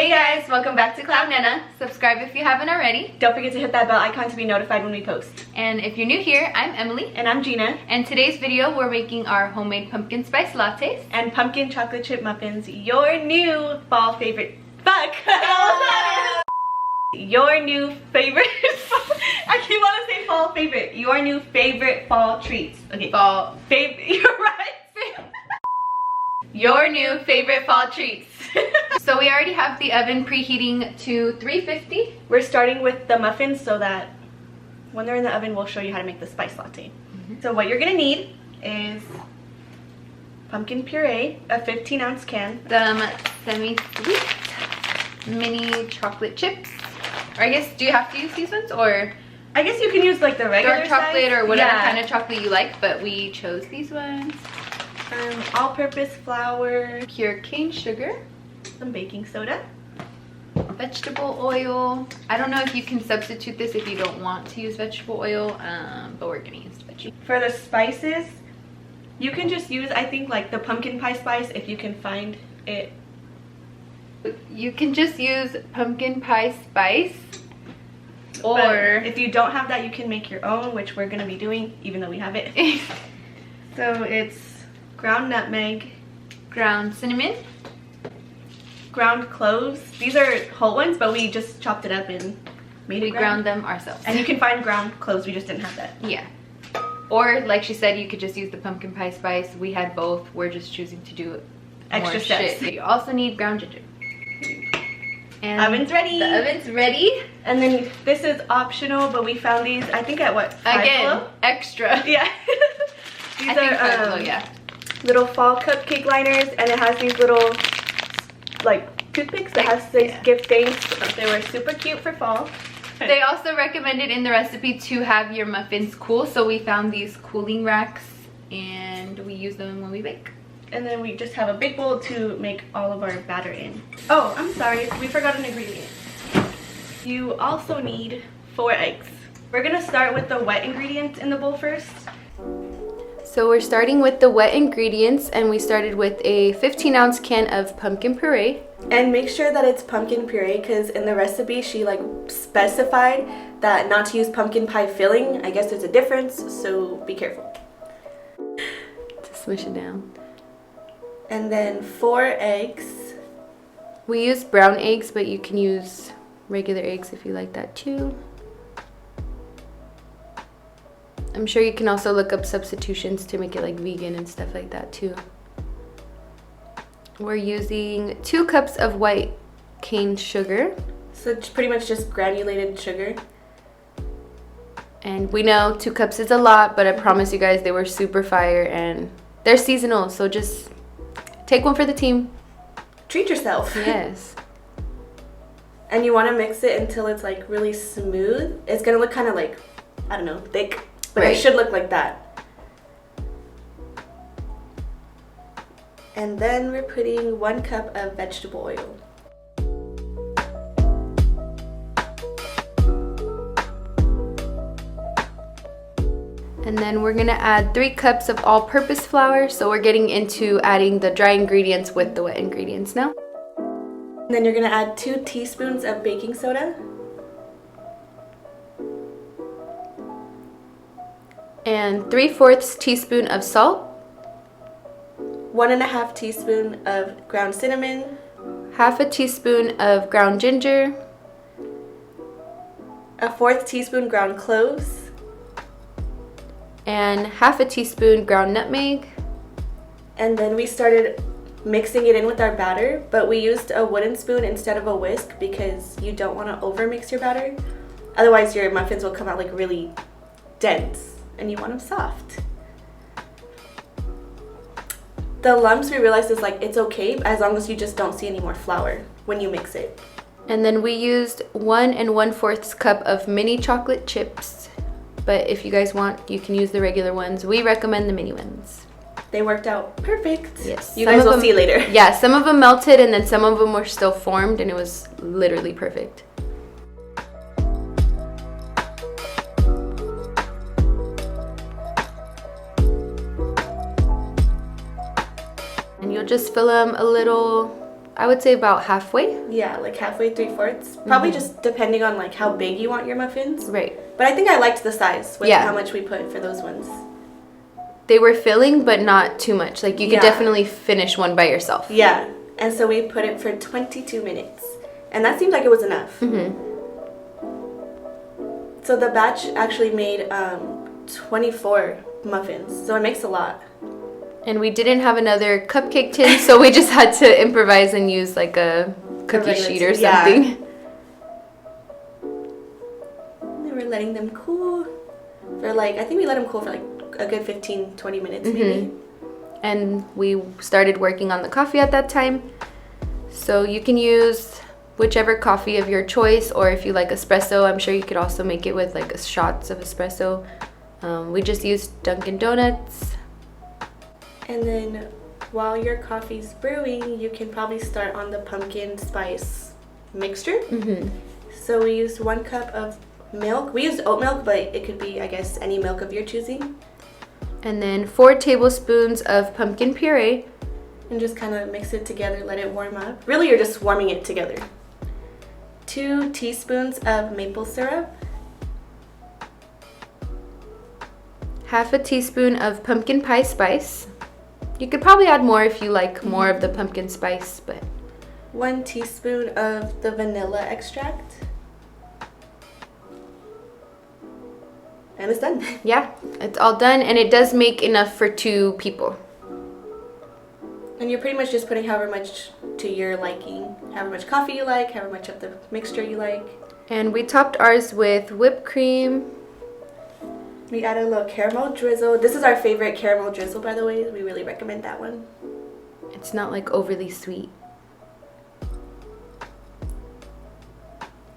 Hey guys, welcome back to Cloud Nena. Subscribe if you haven't already. Don't forget to hit that bell icon to be notified when we post. And if you're new here, I'm Emily. And I'm Gina. And today's video, we're making our homemade pumpkin spice lattes. And pumpkin chocolate chip muffins, your new fall favorite. Your new favorite. I keep wanting to say fall favorite. Your new favorite fall treats. Okay. Fall favorite. You're right. Your new favorite fall treats. So we already have the oven preheating to 350. We're starting with the muffins so that when they're in the oven, we'll show you how to make the spice latte. So what you're gonna need is pumpkin puree, a 15-ounce can. Some semi-sweet mini chocolate chips. Or I guess, do you have to use these ones, or? I guess you can use like the regular dark chocolate size. Or whatever kind of chocolate you like, but we chose these ones. All-purpose flour, Pure cane sugar, some baking soda, vegetable oil. I don't know if you can substitute this if you don't want to use vegetable oil, but we're gonna use vegetable. For the spices, you can just use, I think, like the pumpkin pie spice if you can find it. You can just use pumpkin pie spice, or but if you don't have that, you can make your own, which we're gonna be doing even though we have it. So it's ground nutmeg, ground cinnamon, ground cloves. These are whole ones, but we just chopped it up and made it ground them ourselves. And you can find ground cloves, we just didn't have that. Yeah. Or like she said, you could just use the pumpkin pie spice. We had both. We're just choosing to do extra steps. You also need ground ginger. And oven's ready. The oven's ready. And then this is optional, but we found these, I think at what? Again, extra. Yeah. These are yeah. Little fall cupcake liners, and it has these little like toothpicks that has these gift things. They were super cute for fall. They also recommended in the recipe to have your muffins cool, so we found these cooling racks and we use them when we bake. And then we just have a big bowl to make all of our batter in. Oh, I'm sorry, we forgot an ingredient. You also need 4 eggs. We're gonna start with the wet ingredients in the bowl first. So we're starting with the wet ingredients, and we started with a 15-ounce can of pumpkin puree. And make sure that it's pumpkin puree, because in the recipe she like specified that not to use pumpkin pie filling. I guess there's a difference, so be careful. To smush it down. And then 4 eggs. We use brown eggs, but you can use regular eggs if you like that too. I'm sure you can also look up substitutions to make it like vegan and stuff like that too. We're using 2 cups of white cane sugar. So it's pretty much just granulated sugar. And we know 2 cups is a lot, but I promise you guys they were super fire and they're seasonal, so just take one for the team. Treat yourself. Yes. And you want to mix it until it's like really smooth. It's gonna look kind of like, I don't know, thick. But it should look like that. And then we're putting 1 cup of vegetable oil. And then we're gonna add 3 cups of all-purpose flour. So we're getting into adding the dry ingredients with the wet ingredients now. And then you're gonna add 2 teaspoons of baking soda. And 3/4 teaspoon of salt. 1.5 teaspoon of ground cinnamon. 1/2 teaspoon of ground ginger. 1/4 teaspoon ground cloves. And 1/2 teaspoon ground nutmeg. And then we started mixing it in with our batter, but we used a wooden spoon instead of a whisk because you don't want to over mix your batter. Otherwise your muffins will come out like really dense and you want them soft. The lumps, we realized, is like it's okay as long as you just don't see any more flour when you mix it. And then we used 1 1/4 cup of mini chocolate chips. But if you guys want, you can use the regular ones. We recommend the mini ones. They worked out perfect. Yes. You guys will see later. Yeah, some of them melted and then some of them were still formed and it was literally perfect. And you'll just fill them a little I would say about halfway. Yeah, like halfway, 3/4. Probably just depending on like how big you want your muffins. Right. But I think I liked the size with Yeah. how much we put for those ones. They were filling, but not too much. Like you could Yeah. definitely finish one by yourself. Yeah, and so we put it for 22 minutes. And that seemed like it was enough. So the batch actually made 24 muffins. So it makes a lot. And we didn't have another cupcake tin, so we just had to improvise and use like a cookie regular sheet or tin, yeah. something. We were letting them cool for like, I think we let them cool for like a good 15-20 minutes maybe. And we started working on the coffee at that time. So you can use whichever coffee of your choice, or if you like espresso, I'm sure you could also make it with like shots of espresso. We just used Dunkin' Donuts. And then while your coffee's brewing, you can probably start on the pumpkin spice mixture. So we used 1 cup of milk. We used oat milk, but it could be, I guess, any milk of your choosing. And then 4 tablespoons of pumpkin puree. And just kind of mix it together, let it warm up. Really, you're just warming it together. 2 teaspoons of maple syrup. Half a teaspoon of pumpkin pie spice. You could probably add more if you like more of the pumpkin spice, but 1 teaspoon of the vanilla extract. And it's done. yeah, it's all done, and it does make enough for 2 people. And you're pretty much just putting however much to your liking. However much coffee you like, however much of the mixture you like. And we topped ours with whipped cream. We added a little caramel drizzle. This is our favorite caramel drizzle, by the way. We really recommend that one. It's not like overly sweet.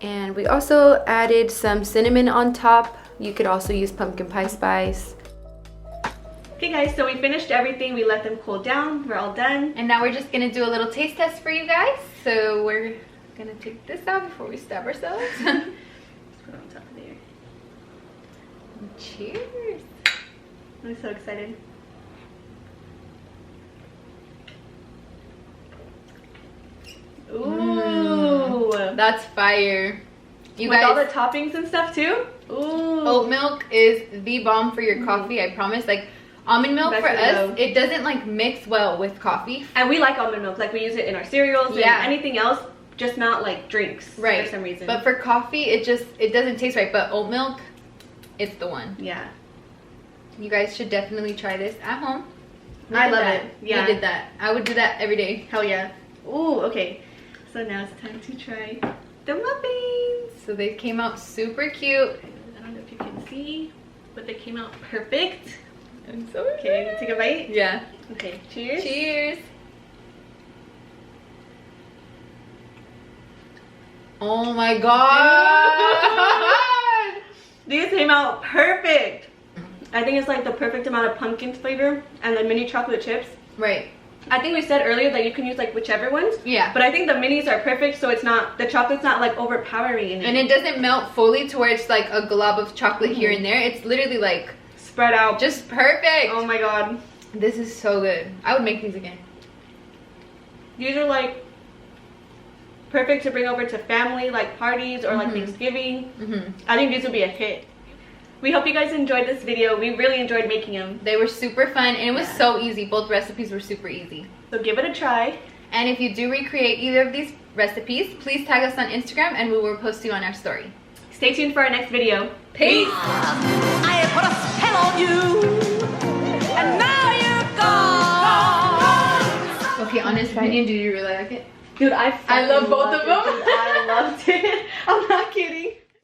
And we also added some cinnamon on top. You could also use pumpkin pie spice. Okay guys, so we finished everything. We let them cool down. We're all done. And now we're just gonna do a little taste test for you guys. So we're gonna take this out before we stab ourselves. Let's put it on top of there. Cheers. I'm so excited. Ooh. That's fire. You With guys, all the toppings and stuff too? Ooh. oat milk is the bomb for your coffee, I promise. Like almond milk That's for really us, good. it doesn't like mix well with coffee. And we like almond milk. Like we use it in our cereals and anything else, just not like drinks for some reason. But for coffee, it doesn't taste right. But oat milk, it's the one. Yeah. You guys should definitely try this at home. I love it. Yeah. We did that. I would do that every day. Hell yeah. Ooh, okay. So now it's time to try the muffins. So they came out super cute. I don't know if you can see, but they came out perfect. I'm so Okay, take a bite? Yeah. Okay, cheers. Cheers. Oh my god. These came out perfect. I think it's like the perfect amount of pumpkin flavor and the mini chocolate chips. Right. I think we said earlier that you can use like whichever ones. Yeah. But I think the minis are perfect, so it's not, the chocolate's not like overpowering in it. And it doesn't melt fully to where it's like a glob of chocolate here and there. It's literally like spread out. just perfect. Oh my god. This is so good. I would make these again. These are like perfect to bring over to family, like parties or like Thanksgiving. I think these would be a hit. We hope you guys enjoyed this video. We really enjoyed making them. They were super fun and it was so easy. Both recipes were super easy. So give it a try. And if you do recreate either of these recipes, please tag us on Instagram and we will post you on our story. Stay tuned for our next video. Peace! I put a spell on you, and now you're gone. Okay, honest opinion, do you really like it? Dude, I love both of them. Dude, I loved it. I'm not kidding.